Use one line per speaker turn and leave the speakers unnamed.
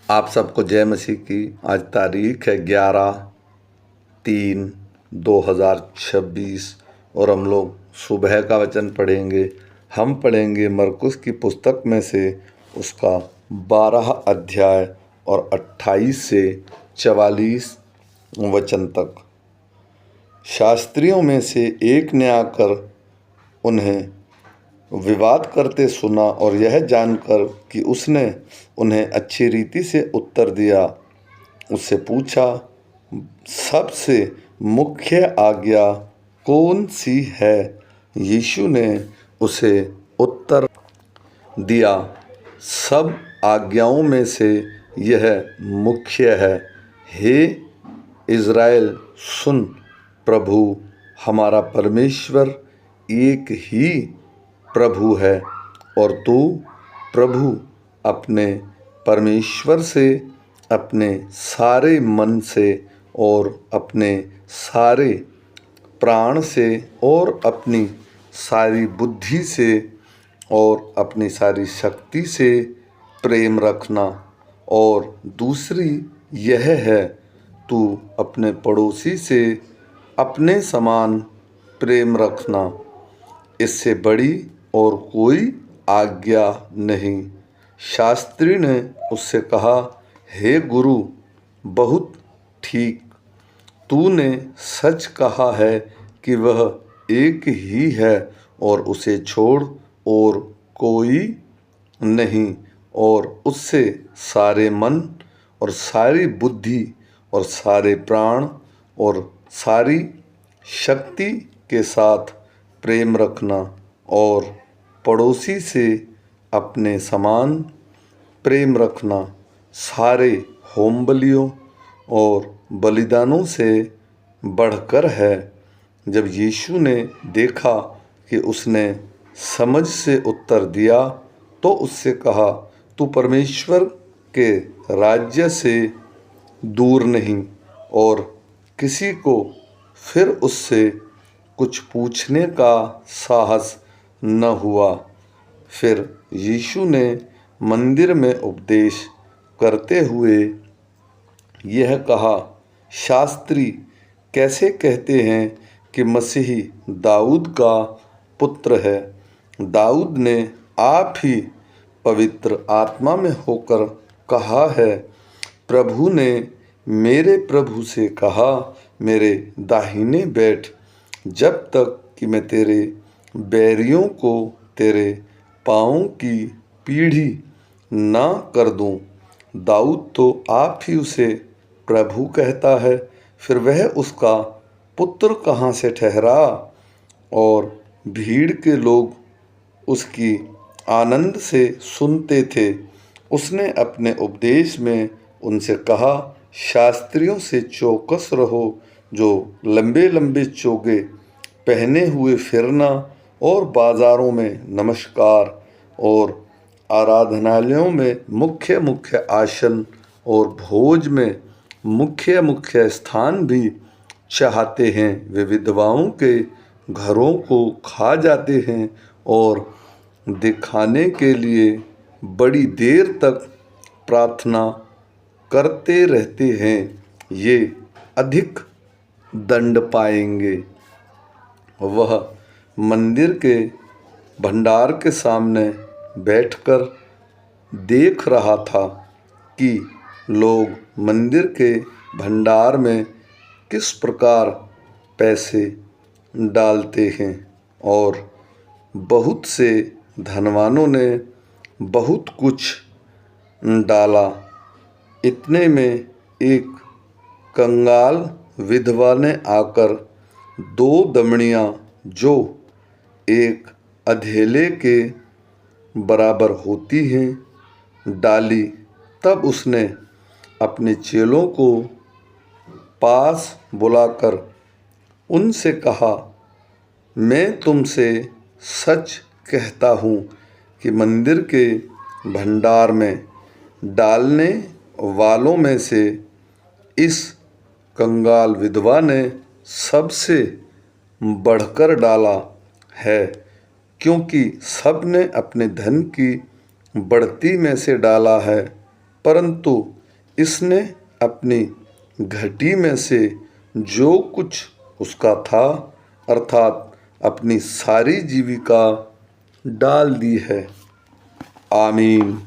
आप सबको जय मसीह की। आज तारीख है 11/3/2026 और हम लोग सुबह का वचन पढ़ेंगे। हम पढ़ेंगे मरकुस की पुस्तक में से उसका 12 अध्याय और 28 से 44 वचन तक। शास्त्रियों में से एक ने आकर उन्हें विवाद करते सुना और यह जानकर कि उसने उन्हें अच्छी रीति से उत्तर दिया, उससे पूछा, सबसे मुख्य आज्ञा कौन सी है? यीशु ने उसे उत्तर दिया, सब आज्ञाओं में से यह मुख्य है, हे इज़राइल सुन, प्रभु हमारा परमेश्वर एक ही प्रभु है और तू प्रभु अपने परमेश्वर से अपने सारे मन से और अपने सारे प्राण से और अपनी सारी बुद्धि से और अपनी सारी शक्ति से प्रेम रखना। और दूसरी यह है, तू अपने पड़ोसी से अपने समान प्रेम रखना। इससे बड़ी और कोई आज्ञा नहीं। शास्त्री ने उससे कहा, हे गुरु, बहुत ठीक, तूने सच कहा है कि वह एक ही है और उसे छोड़ और कोई नहीं, और उससे सारे मन और सारी बुद्धि और सारे प्राण और सारी शक्ति के साथ प्रेम रखना और पड़ोसी से अपने समान प्रेम रखना सारे होम बलियों और बलिदानों से बढ़कर है। जब यीशु ने देखा कि उसने समझ से उत्तर दिया तो उससे कहा, तू परमेश्वर के राज्य से दूर नहीं। और किसी को फिर उससे कुछ पूछने का साहस न हुआ। फिर यीशु ने मंदिर में उपदेश करते हुए यह कहा, शास्त्री कैसे कहते हैं कि मसीही दाऊद का पुत्र है? दाऊद ने आप ही पवित्र आत्मा में होकर कहा है, प्रभु ने मेरे प्रभु से कहा, मेरे दाहिने बैठ, जब तक कि मैं तेरे बैरियों को तेरे पाँवों की पीढ़ी ना कर दूं। दाऊद तो आप ही उसे प्रभु कहता है, फिर वह उसका पुत्र कहाँ से ठहरा? और भीड़ के लोग उसकी आनंद से सुनते थे। उसने अपने उपदेश में उनसे कहा, शास्त्रियों से चौकस रहो, जो लंबे लंबे चोगे पहने हुए फिरना और बाज़ारों में नमस्कार और आराधनालयों में मुख्य मुख्य आसन और भोज में मुख्य मुख्य स्थान भी चाहते हैं। वे विधवाओं के घरों को खा जाते हैं और दिखाने के लिए बड़ी देर तक प्रार्थना करते रहते हैं, ये अधिक दंड पाएंगे। वह मंदिर के भंडार के सामने बैठकर देख रहा था कि लोग मंदिर के भंडार में किस प्रकार पैसे डालते हैं, और बहुत से धनवानों ने बहुत कुछ डाला। इतने में एक कंगाल विधवा ने आकर 2 दमड़ियाँ जो एक अधेले के बराबर होती हैं डाली। तब उसने अपने चेलों को पास बुलाकर उनसे कहा, मैं तुमसे सच कहता हूँ कि मंदिर के भंडार में डालने वालों में से इस कंगाल विधवा ने सबसे बढ़कर डाला है, क्योंकि सब ने अपने धन की बढ़ती में से डाला है, परंतु इसने अपनी घटी में से जो कुछ उसका था अर्थात अपनी सारी जीविका डाल दी है। आमीन।